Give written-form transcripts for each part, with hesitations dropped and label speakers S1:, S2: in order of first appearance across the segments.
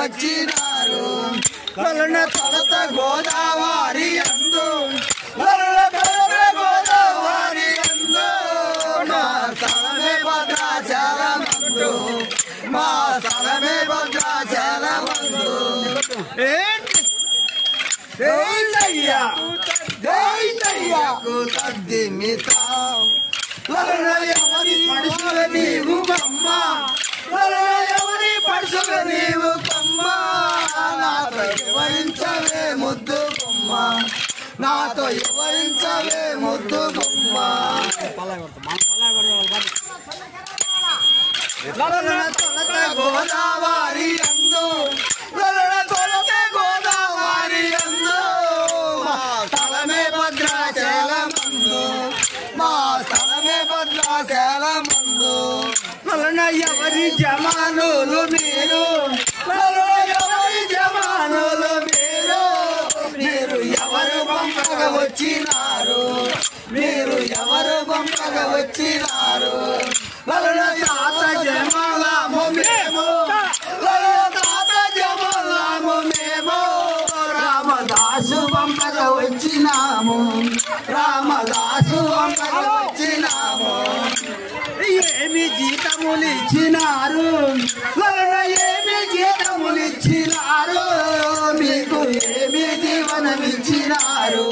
S1: వచ్చినారు వలన తొలత గోదావరి అందు వలన తొలత గోదావరి అందు మా స్థలమే భద్రాచలమందు మా స్థలమే భద్రాచలమందు తద్దిమితాం వలన ఎవరి పడుసుల నీవు బొమ్మ వలన ఎవరి పడుసుల నీవు బొమ్మ నాతో వివరించవే ముద్దు బొమ్మ నాతో వివరించవే ముద్దు బొమ్మ వలన తొలత గోదావరి అందు వలన తొలత గోదావరి అందు మా స్థలమే భద్రాచలమందు మా స్థలమే భద్రాచలమందు వలన ఎవరి జమానులు మీరు వలన ఎవరి జమానులు మీరు మీరు ఎవరు పంపగా వచ్చినారు మీరు ఎవరు పంపగా వచ్చినారు వలన తాత జమాలము మేము వలన తాత జమాలము మేము రామదాసు పంపగా వచ్చినాము రామదాసు పంపగా వచ్చినాము ఏమి జీతములు ఇచ్చినారు వలన ఏమి జీతములు ఇచ్చినారు మీకు ఏమి జీవనమిచ్చినారు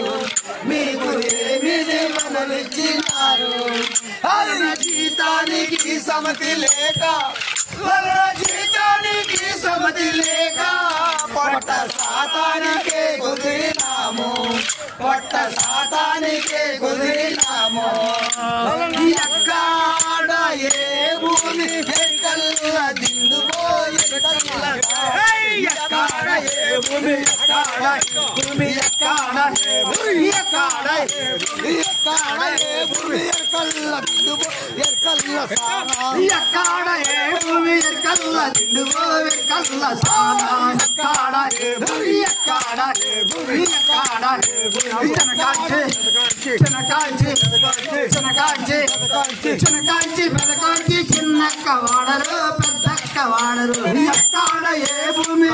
S1: మీకు ఏమి జీవనమిచ్చినారు వలన జీతానికి సమతి లేక వలన జీతానికి సమతి లేక పొట్ట శాతానికే కుదిరినాము పొట్ట శాతానికే కుదిరినాము ఎక్కడ ఏ భూమి ఎక్కల్ల దిండుపోయి ఎక్కడ ఏ భూమి ఎక్కడ భూమి ఎక్కడ ఎక్కడ ఎక్కడ ఏ భూమి ఎక్కల్ల దిండుపో ఎక్కల్ల ఎక్కడ ఏ భూమి ఎక్కల్ల దిండుపో ఎక్కల్ల ఎక్కడ ఏ భూమి ఎక్కడ ఏ భూమి ఎక్కడ ఏ భూమి చెనకాంచి చెనకాంచి చెనకాంచి చెనకాంచి పెదకాంచి చిన్నక్క వాడరు పెద్దక్క వాడరు ఎక్కడ ఏ భూమి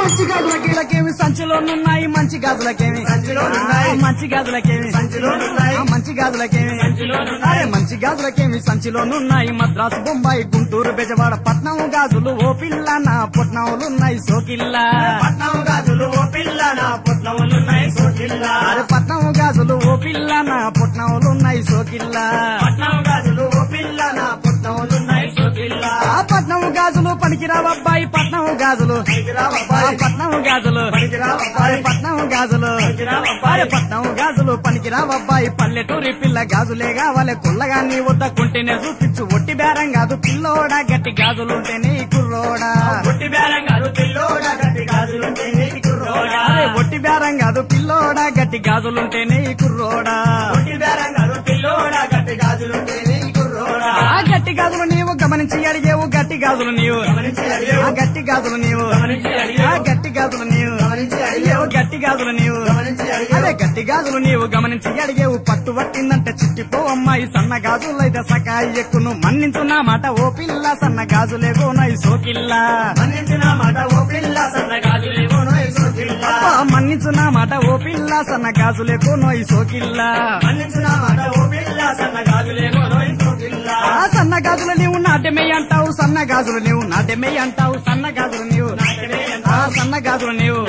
S1: మంచి గాజులకేమి సంచిలోనున్నాయి మంచి గాజులకేమి మంచి గాజులకేమి మంచి గాజులకేమి అరే మంచి గాజులకేమి సంచిలోనున్నాయి మద్రాసు బొంబాయి గుంటూరు బెజవాడ పట్నం గాజులు ఓ పిల్ల నా పొట్నవులున్నాయి సోకిల్లా పట్నం గాజులు ఓ పిల్ల నా పొట్నవులున్నాయి సోకిల్లా అరే పట్నం గాజులు ఓ పిల్ల నా పొట్నవులున్నాయి సోకిల్లా పట్నం గాజులు ఓ పిల్ల నా పొట్నవులున్నాయి సోకిల్లా పట్నం గాజులు పనికిరావబ్బాయి పట్నం గాజులు పట్నం గాజులు పట్నం గాజులు పట్నం గాజులు పనికిరావబ్బాయి పల్లెటూరి పిల్ల గాజులే కావాలి కుల్లగా నీ వద్దకుంటేనే చూపించు ఒట్టి బేరం కాదు పిల్లోడా గట్టి గాజులుంటేనే కుర్రోడా ఒట్టి బేరం కాదు పిల్లోడా గట్టి గాజులుంటేనే కుర్రోడా ఒట్టి బేరం కాదు పిల్లోడా గట్టి గాజులుంటేనే కుర్రోడా ఒట్టి బేరం కాదు పిల్లోడా గట్టి గాజులుంటేనే కుర్రోడా గట్టి గాజులు నీవు గమనించి అడిగేవు గట్టి గాజులు నీవు గట్టి గాజులు నీవు గట్టి గాజులు నీవు గట్టి గాజులు నీవు అదే గట్టి గాజులు నీవు గమనించి అడిగేవు పట్టు పట్టిందంటే చిట్టిపో అమ్మాయి సన్న గాజులైతే సకాయి ఎక్కును మన్నించు నా మాట ఓ పిల్ల సన్న గాజులేగోనాయి సోకిల్లా మన్నించు నా మాట ఓ పిల్ల సన్న గాజులేగోనాయి సోకిల్లా మన్నించు నా మాట ఓ పిల్ల సన్న గాజులేగోనాయి సోకిల్లా మన్నించు నా మాట ఓ పిల్ల సన్న గాజులేగోనాయి సోకిల్లా సన్న గాజులు నీవు నాట్యమే అంటావు సన్న గాజులు నీవు నాట్యమే అంటావు సన్న గాజులు నీవు సన్న గాజులు నీవు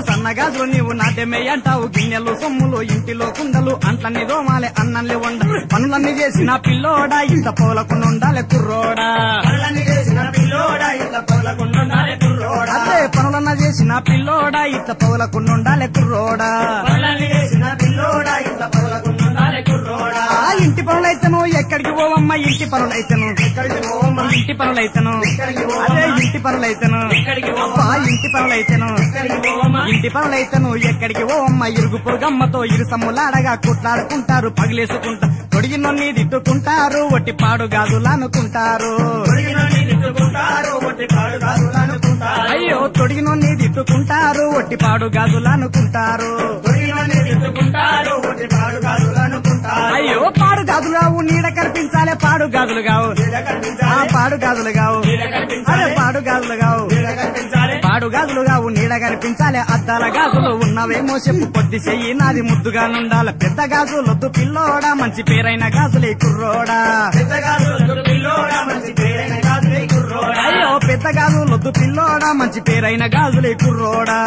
S1: సన్న గాజులు నీవు నాట్యమే అంటావు గిన్నెలు సొమ్ములు ఇంటిలో కుండలు అంట్లన్నీ దోమాలే అన్నల్ని వండ పనులన్నీ చేసిన పిల్లోడా ఇంత పౌలకుండా ఉండాలి కుర్రోడా అదే పనులన్న చేసిన పిల్లోడా ఇంత పౌలకుండా ఉండాలి కుర్రోడా ఇంటి పనులైతేను ఎక్కడికి పోవమ్మ ఇంటి పనులైతేను ఇంటి పనులైతేను అదే ఇంటి పనులైతేను ఇంటి పనులైతేను ఇంటి పనులైతేను ఎక్కడికి పోవమ్మ ఇరుగు పొరుగమ్మతో ఇరు సమ్ములాడగా కొట్లాడుకుంటారు పగిలేసుకుంటా తొడిగినొన్ని దిట్టుకుంటారు ఒట్టి పాడు గాజులు అనుకుంటారు అయ్యో తొడిగినొన్ని దిట్టుకుంటారు ఒట్టి పాడు గాజులు అనుకుంటారు అయ్యో పాడు గాజులు కావు నీడ కనిపించాలే పాడు గాజులు కావు పాడు గాజులు కావు అరే పాడు గాజులు కావు పాడు గాజులు కావు నీడ కనిపించాలే అద్దాల గాజులు ఉన్నవేమో చెప్పు కొద్ది చెయ్యి నాది ముద్దుగా నుండాల పెద్ద గాజులొద్దు పిల్లోడా మంచి పేరైన గాజులే కుర్రోడా అయ్యో పెద్ద గాజులొద్దు పిల్లోడా మంచి పేరైన గాజులే కుర్రోడా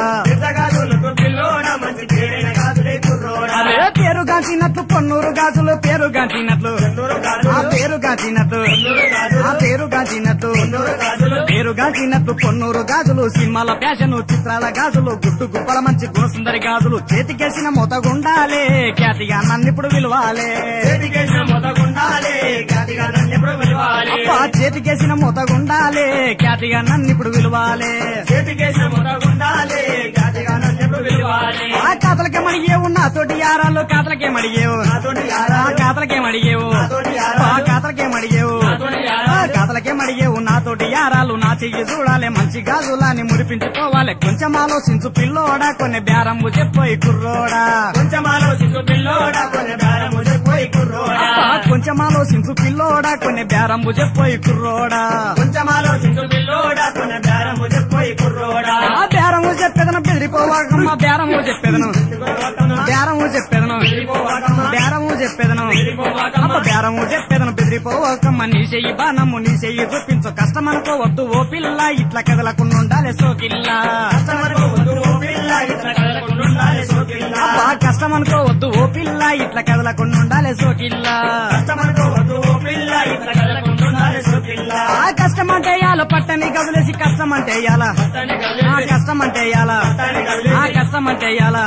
S1: అరే పేరుగాంచినట్లు పొన్నూరు గాజులు పేరుగాంచినట్లు పేరుగాంచినట్లు పేరుగాంచినట్లు పొన్నూరు గాజులు సినిమాల ఫ్యాషన్ చిత్రాల గాజులు గుడ్డు గుప్పల మంచి గుణసుందరి గాజులు చేతికేసిన మొతగుండాలే ఖ్యాతిగా నన్నిప్పుడు విలువాలే అప్పా చేతికేసిన మొతగుండాలే ఖ్యాతిగా నన్నిప్పుడు విలువాలే ఆ కాతలకే మడిగేవు నాతోటి యారాలు కాతలకే మడిగేవు కాతలకే మడిగేవు కాతలకే మడిగేవు కాతలకే మడిగేవు నాతోటి యారాలు నా చెయ్యి చూడాలి మంచి గాజులాని మురిపించుకోవాలి కొంచెం ఆలోచించు పిల్లోడా కొన్ని బేరము చెప్పోయి కుర్రోడా కొంచెం ఆలోచించు పిల్లోడా కొన్ని బేరము చెప్పోయి కుర్రోడా కొంచెం ఆలోచించు పిల్లోడా కొన్ని బేరము చెప్పోయి కుర్రోడా కొంచెం ఆలోచించు పిల్లోడా కొన్ని బేరము చెప్పోయి కుర్రోడా బేరము చెప్పేదను బెదిరిపోవాకమ్మ బేరము చెప్పేదను బేరము చెప్పేదను బేరము చెప్పేదను బేరము చెప్పేదను బెదిరిపోవాకమ్మ నీ చెయ్యి బాణము నీ చెయ్యి చూపించు కష్టమనుకోవద్దు ఓ పిల్ల ఇట్లా కదలకుండాలే సోకిల్లా కష్టం అనుకోవద్దు ఓ పిల్ల ఇట్లా కదలకుండాలే సోకిల్లా కష్టం అంటే యాల పట్టని గదులేసి కష్టం అంటే యాల కష్టం అంటే యాల కష్టం అంటే యాల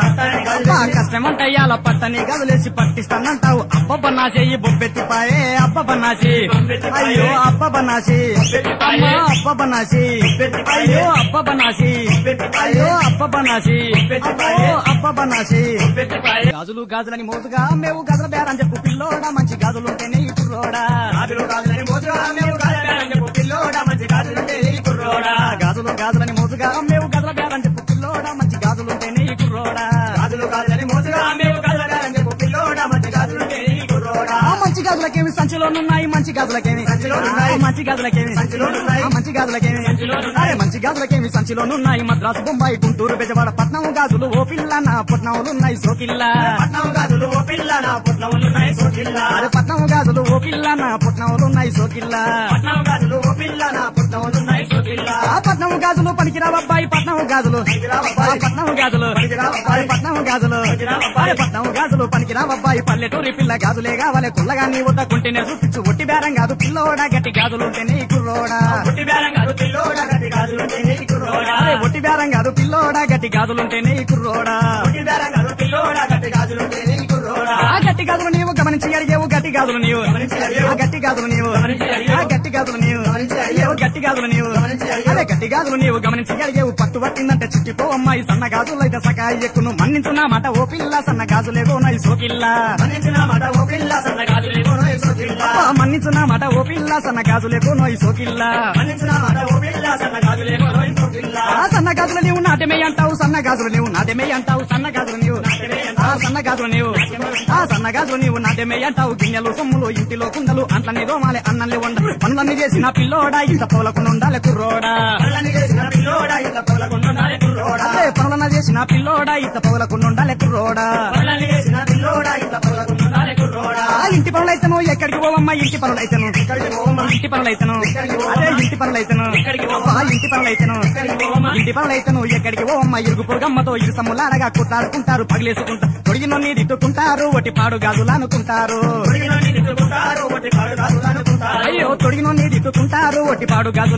S1: కష్టం అంటే యాల పట్టని గదులేసి పట్టిస్తానంటావు అబ్బబ్బ నా చెయ్యి బొబ్బెత్తిపాయే అబ్బబ్బ నా చెయ్యి అయ్యో అబ్బబ్బ నా చెయ్యి అబ్బబ్బ నా చెయ్యి అయ్యో అబ్బబ్బ నా చెయ్యి అయ్యో అబ్బబ్బ నా చెయ్యి అబ్బబ్బ నా చెయ్యి గాజులు గాజులని మోతుగా మేము గజల బేరని చెప్పు పిల్లోడా మంచి గాజులుంటేనే ఈ కుర్రోడా గాజులు గాజులని మోతుగా మేము గజల బేరని చెప్పు పిల్లోడా మంచి గాజులుంటేనే ఈ కుర్రోడా గాజులు గాజులని మోతుగా మేము గజల బేరని చెప్పు పిల్లోడా మంచి గాజులుంటేనే ఈ కుర్రోడా గాజులు గాజులని మోతుగా మేము గజల బేరని చెప్పు పిల్లోడా మంచి గాజులుంటేనే ఈ కుర్రోడా మంచి గాజులకేమి సంచిలోనున్నాయి మంచి గాజులకేమి మంచి గాజులకేమి మంచి గాజులకేమి అరే మంచి గాజులకేమి సంచిలోనున్నాయి మద్రాసు బొంబాయి గుంటూరు బెజవాడ పట్నం గాజులు ఓ పిల్ల నా పట్నంలున్నాయి సోకిల్లా పట్నం గాజులు ఓ పిల్ల నా పట్నంలున్నాయి సోకిల్లా అరే పట్నం గాజులు ఓ పిల్ల నా పట్నంలున్నాయి సోకిల్లా పట్నం గాజులు ఓ పిల్ల నా పట్నంలున్నాయి సోకిల్లా పట్నం గాజులు పనికిరావబ్బాయి పట్నం గాజులు పట్నం గాజులు పట్నం గాజులు అరే పట్నం గాజులు పనికిరావబ్బాయి పల్లెటూరి పిల్ల గాజులే కావాలి కుల్లగా నీ వద్ద కుంటేనే చూపించు ఒట్టి బేరం కాదు పిల్లోడా గట్టి గాజులుంటేనే ఈ కుర్రోడా ఒట్టి బేరం కాదు పిల్లోడా గట్టి గాజులుంటేనే ఈ కుర్రోడా అరే ఒట్టి బేరం కాదు పిల్లోడా గట్టి గాజులుంటేనే ఈ కుర్రోడా ఒట్టి బేరం కాదు పిల్లోడా గట్టి గాజులుంటేనే ఈ కుర్రోడా గట్టి గాజులు నీవు గమనించి అడిగేవు గట్టి గాజులు నీవు గట్టి గాజులు నీవు గట్టి గాజులు నీవు గట్టి గాజులు నీవు అదే గట్టి గాజులు నీవు గమనించి అడిగేవు పట్టు పట్టిందంటే చిట్టిపో అమ్మాయి సన్న గాజులు అయితే సకాయి ఎక్కును మన్నించున్నా మాట ఓ పిల్ల సన్న గాజులేగో నాయి సోకిల్లా మన్నించున్నా మాట ఓ పిల్ల సన్న గాజులేగో నాయి సోకిల్లా మన్నించున్నా మాట ఓ పిల్ల సన్న గాజులేగో నాయి సోకిల్లా మన్నించున్నా మాట ఓ పిల్ల సన్న గాజులేగో నాయి సోకిల్లా సన్న గాజులు నీవు నాటమే అంటావు సన్న గాజులు నీవు నాటమే అంటావు సన్న గాజులు నీవు సన్న గాజులు నీవు సన్న గాజులు నీవు నాటమే అంటావు గిన్నెలు సొమ్ములు ఇంటిలో కుండలు అంట్లన్నీ దోమాలే అన్నల్ని వండలు పనులన్నీ చేసిన పిల్లోడా ఇంత పౌలకుండా ఉండాలి కుర్రోడా పనులన్నీ చేసిన పిల్లోడా ఇంత పౌలకుండా ఉండాలి కుర్రోడా పనులన్న చేసిన పిల్లోడా ఇంత పౌలకుండా ఉండాలి కుర్రోడా పనులన్నీ చేసిన పిల్లోడా ఇంత పౌలకుండా ఉండాలి కుర్రోడా ఇంటి పనులైతేను ఎక్కడికి పోవమ్మా ఇంటి పనులైతేను ఇంటి పనులైతేను అదే ఇంటి పనులైతేను ఇంటి పనులైతేను ఇంటి పనులైతేను ఎక్కడికి పోవమ్మా ఇరుగు పొరుగమ్మతో ఇరు సమ్ములాడగా కుట్టాడుకుంటారు పగిలేసుకుంటారు తొడిగినొన్ని దిట్టుకుంటారు ఒట్టి పాడు గాజులు అనుకుంటారు అయ్యో తొడిగినొన్ని దిట్టుకుంటారు ఒట్టి పాడు గాజులు